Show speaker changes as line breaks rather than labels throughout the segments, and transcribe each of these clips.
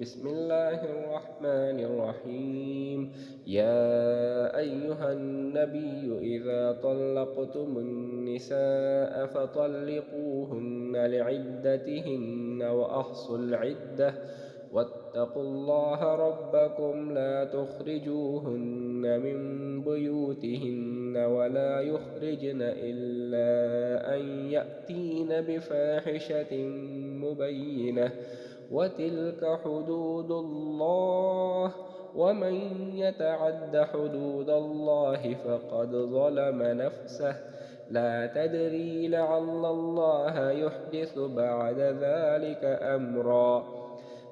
بسم الله الرحمن الرحيم. يا أيها النبي إذا طلقتم النساء فطلقوهن لعدتهن وأحصوا العدة واتقوا الله ربكم لا تخرجوهن من بيوتهن ولا يخرجن إلا أن يأتين بفاحشة مبينة وتلك حدود الله ومن يتعد حدود الله فقد ظلم نفسه لا تدري لعل الله يحدث بعد ذلك أمرا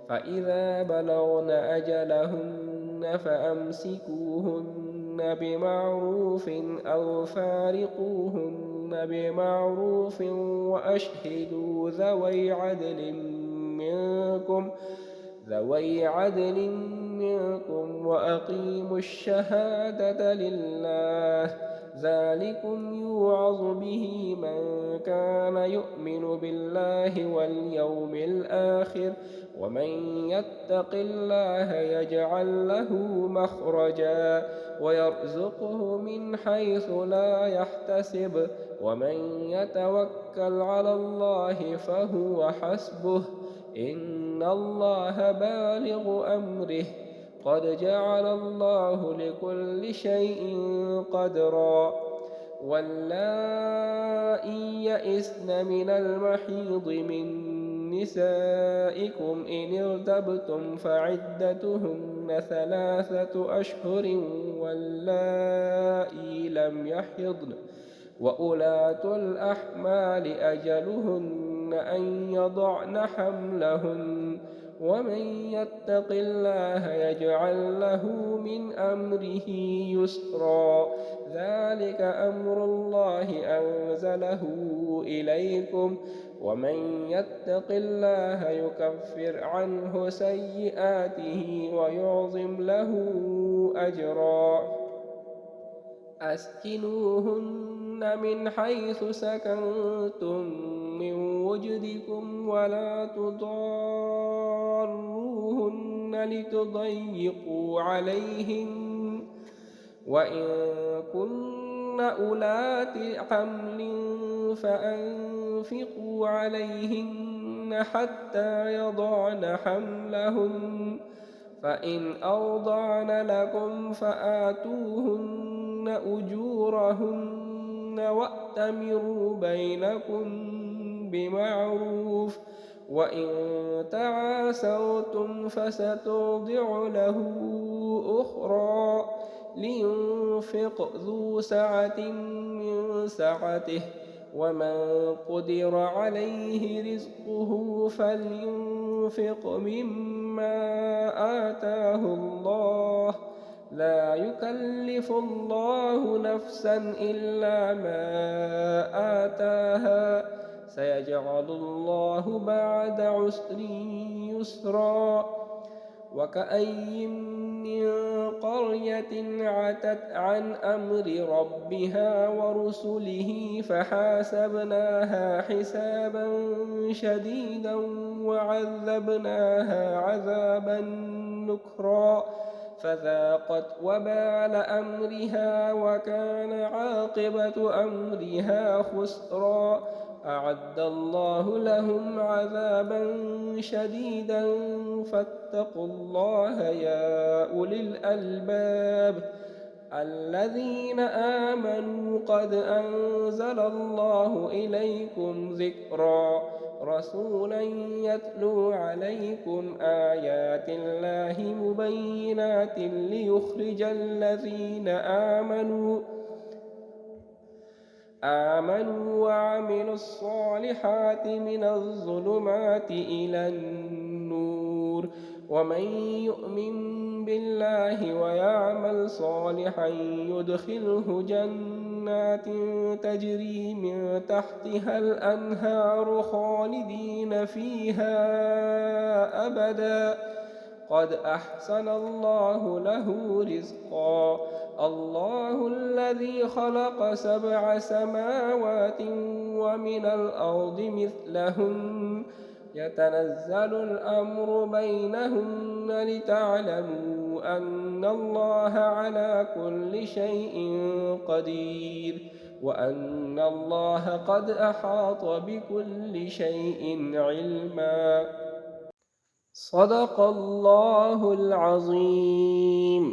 فإذا بلغن أجلهن فأمسكوهن بمعروف أو فارقوهن بمعروف وأشهدوا ذوي عدل منكم وأقيموا الشهادة لله ذلكم يوعظ به من كان يؤمن بالله واليوم الآخر ومن يتق الله يجعل له مخرجا ويرزقه من حيث لا يحتسب ومن يتوكل على الله فهو حسبه إن الله بالغ أمره قد جعل الله لكل شيء قدرا واللائي يئسن من المحيض من نسائكم إن ارتبتم فعدتهن 3 أشهر واللائي لم يحضن وأولاة الأحمال أجلهن أن يضعن حملهن ومن يتق الله يجعل له من أمره يسرا ذلك أمر الله أنزله إليكم ومن يتق الله يكفر عنه سيئاته ويعظم له أجرا أسكنوهن من حيث سكنتم من وجدكم ولا تضاروهن لتضيقوا عليهن وإن كن أولات حمل فأنفقوا عليهن حتى يضعن حملهن فإن أرضعن لكم فآتوهن أجورهن وأتمروا بينكم بمعروف وإن تعاسرتم فسترضع له أخرى لينفق ذو سعة من سعته ومن قدر عليه رزقه فلينفق مما آتاه الله لا يكلف الله نفسا إلا ما آتاها سيجعل الله بعد عسر يسرا وكأي من قرية عتت عن أمر ربها ورسله فحاسبناها حسابا شديدا وعذبناها عذابا نكرا فذاقت وبال أمرها وكان عاقبة أمرها خسرا أعد الله لهم عذابا شديدا فاتقوا الله يا أولي الألباب الذين آمنوا قد أنزل الله إليكم ذكرا رسولا يتلو عليكم آيات الله مبينات ليخرج الذين آمنوا وعملوا الصالحات من الظلمات إلى النور ومن يؤمن بالله ويعمل صالحا يدخله جنات تجري من تحتها الأنهار خالدين فيها أبدا قد أحسن الله له رزقا الله الذي خلق 7 سماوات ومن الأرض مثلهن يتنزل الأمر بينهن لتعلموا أن الله على كل شيء قدير وأن الله قد أحاط بكل شيء علما. صدق الله العظيم.